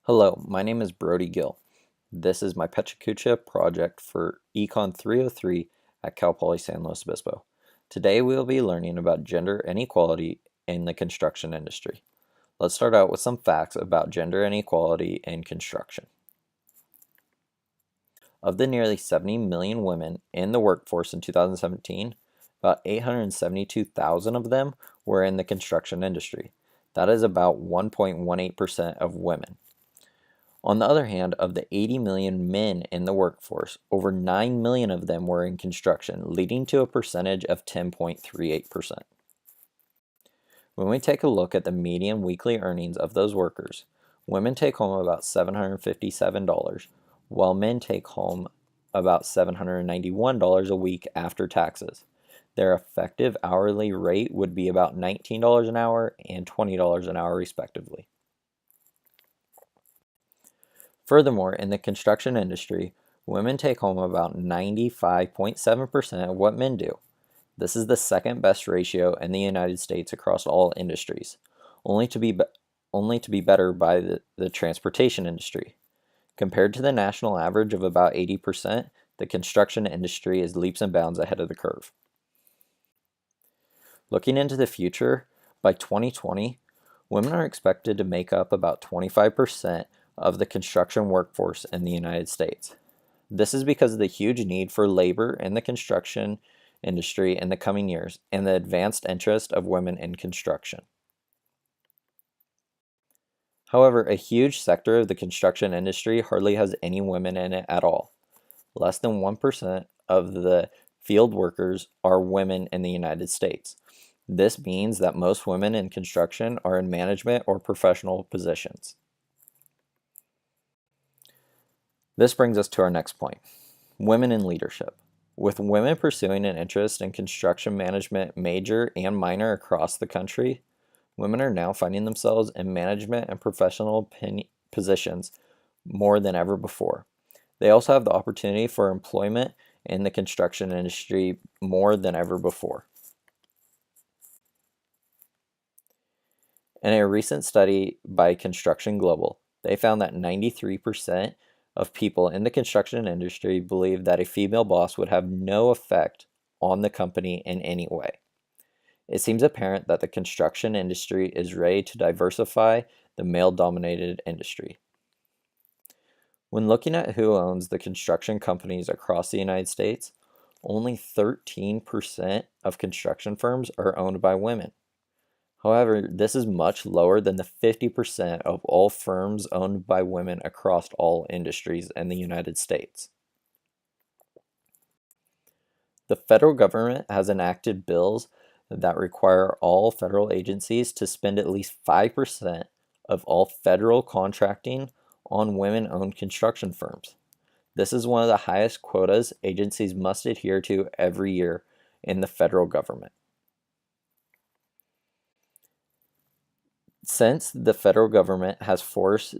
Hello, my name is Brody Gill. This is my Pechakucha project for ECON 303 at Cal Poly San Luis Obispo. Today we will be learning about gender inequality in the construction industry. Let's start out with some facts about gender inequality in construction. Of the nearly 70 million women in the workforce in 2017, about 872,000 of them were in the construction industry. That is about 1.18% of women. On the other hand, of the 80 million men in the workforce, over 9 million of them were in construction, leading to a percentage of 10.38%. When we take a look at the median weekly earnings of those workers, women take home about $757, while men take home about $791 a week after taxes. Their effective hourly rate would be about $19 an hour and $20 an hour, respectively. Furthermore, in the construction industry, women take home about 95.7% of what men do. This is the second best ratio in the United States across all industries, only to be better by the transportation industry. Compared to the national average of about 80%, the construction industry is leaps and bounds ahead of the curve. Looking into the future, by 2020, women are expected to make up about 25% of the construction workforce in the United States. This is because of the huge need for labor in the construction industry in the coming years and the advanced interest of women in construction. However, a huge sector of the construction industry hardly has any women in it at all. Less than 1% of the field workers are women in the United States. This means that most women in construction are in management or professional positions. This brings us to our next point, women in leadership. With women pursuing an interest in construction management major and minor across the country, women are now finding themselves in management and professional positions more than ever before. They also have the opportunity for employment in the construction industry more than ever before. In a recent study by Construction Global, they found that 93% of people in the construction industry believe that a female boss would have no effect on the company in any way. It seems apparent that the construction industry is ready to diversify the male-dominated industry. When looking at who owns the construction companies across the United States, only 13% of construction firms are owned by women. However, this is much lower than the 50% of all firms owned by women across all industries in the United States. The federal government has enacted bills that require all federal agencies to spend at least 5% of all federal contracting on women-owned construction firms. This is one of the highest quotas agencies must adhere to every year in the federal government. Since the federal government has forced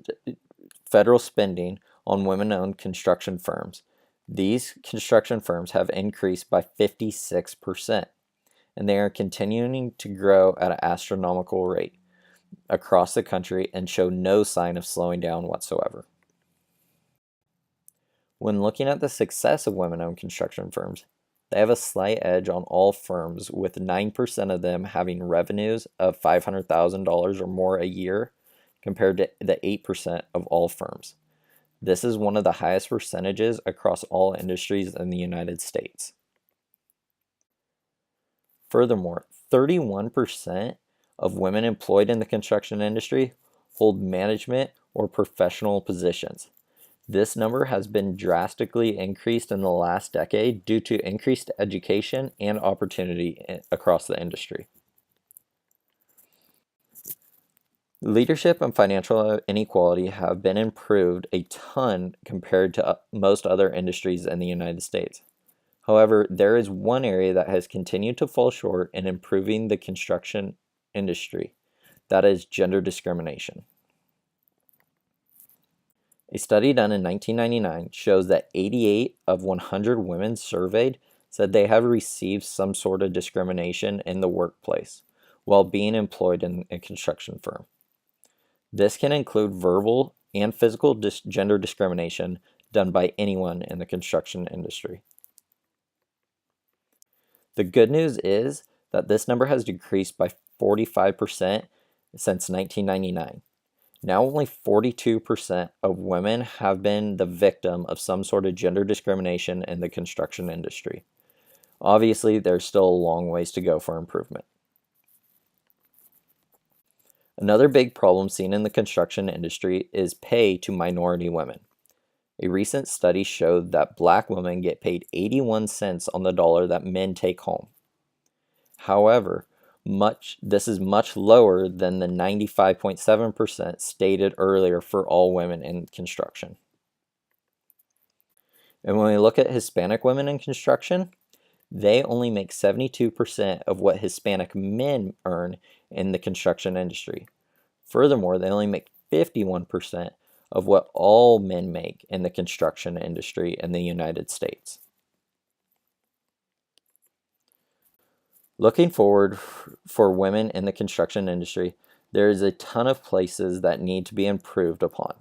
federal spending on women-owned construction firms, these construction firms have increased by 56%, and they are continuing to grow at an astronomical rate across the country and show no sign of slowing down whatsoever. When looking at the success of women-owned construction firms, they have a slight edge on all firms, with 9% of them having revenues of $500,000 or more a year, compared to the 8% of all firms. This is one of the highest percentages across all industries in the United States. Furthermore, 31% of women employed in the construction industry hold management or professional positions. This number has been drastically increased in the last decade due to increased education and opportunity across the industry. Leadership and financial inequality have been improved a ton compared to most other industries in the United States. However, there is one area that has continued to fall short in improving the construction industry. That is gender discrimination. A study done in 1999 shows that 88 of 100 women surveyed said they have received some sort of discrimination in the workplace while being employed in a construction firm. This can include verbal and physical gender discrimination done by anyone in the construction industry. The good news is that this number has decreased by 45% since 1999. Now only 42% of women have been the victim of some sort of gender discrimination in the construction industry. Obviously, there's still a long ways to go for improvement. Another big problem seen in the construction industry is pay to minority women. A recent study showed that black women get paid 81 cents on the dollar that men take home. However, this is much lower than the 95.7% stated earlier for all women in construction. And when we look at Hispanic women in construction, they only make 72% of what Hispanic men earn in the construction industry. Furthermore, they only make 51% of what all men make in the construction industry in the United States. Looking forward for women in the construction industry, there is a ton of places that need to be improved upon.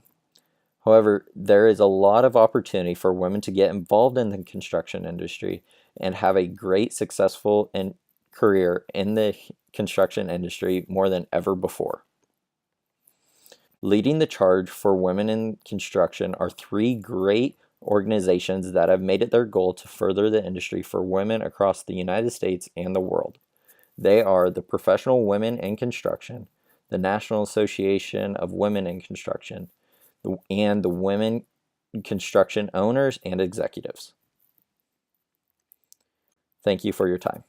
However, there is a lot of opportunity for women to get involved in the construction industry and have a great, successful career in the construction industry more than ever before. Leading the charge for women in construction are 3 great organizations that have made it their goal to further the industry for women across the United States and the world. They are the Professional Women in Construction, the National Association of Women in Construction, and the Women Construction Owners and Executives. Thank you for your time.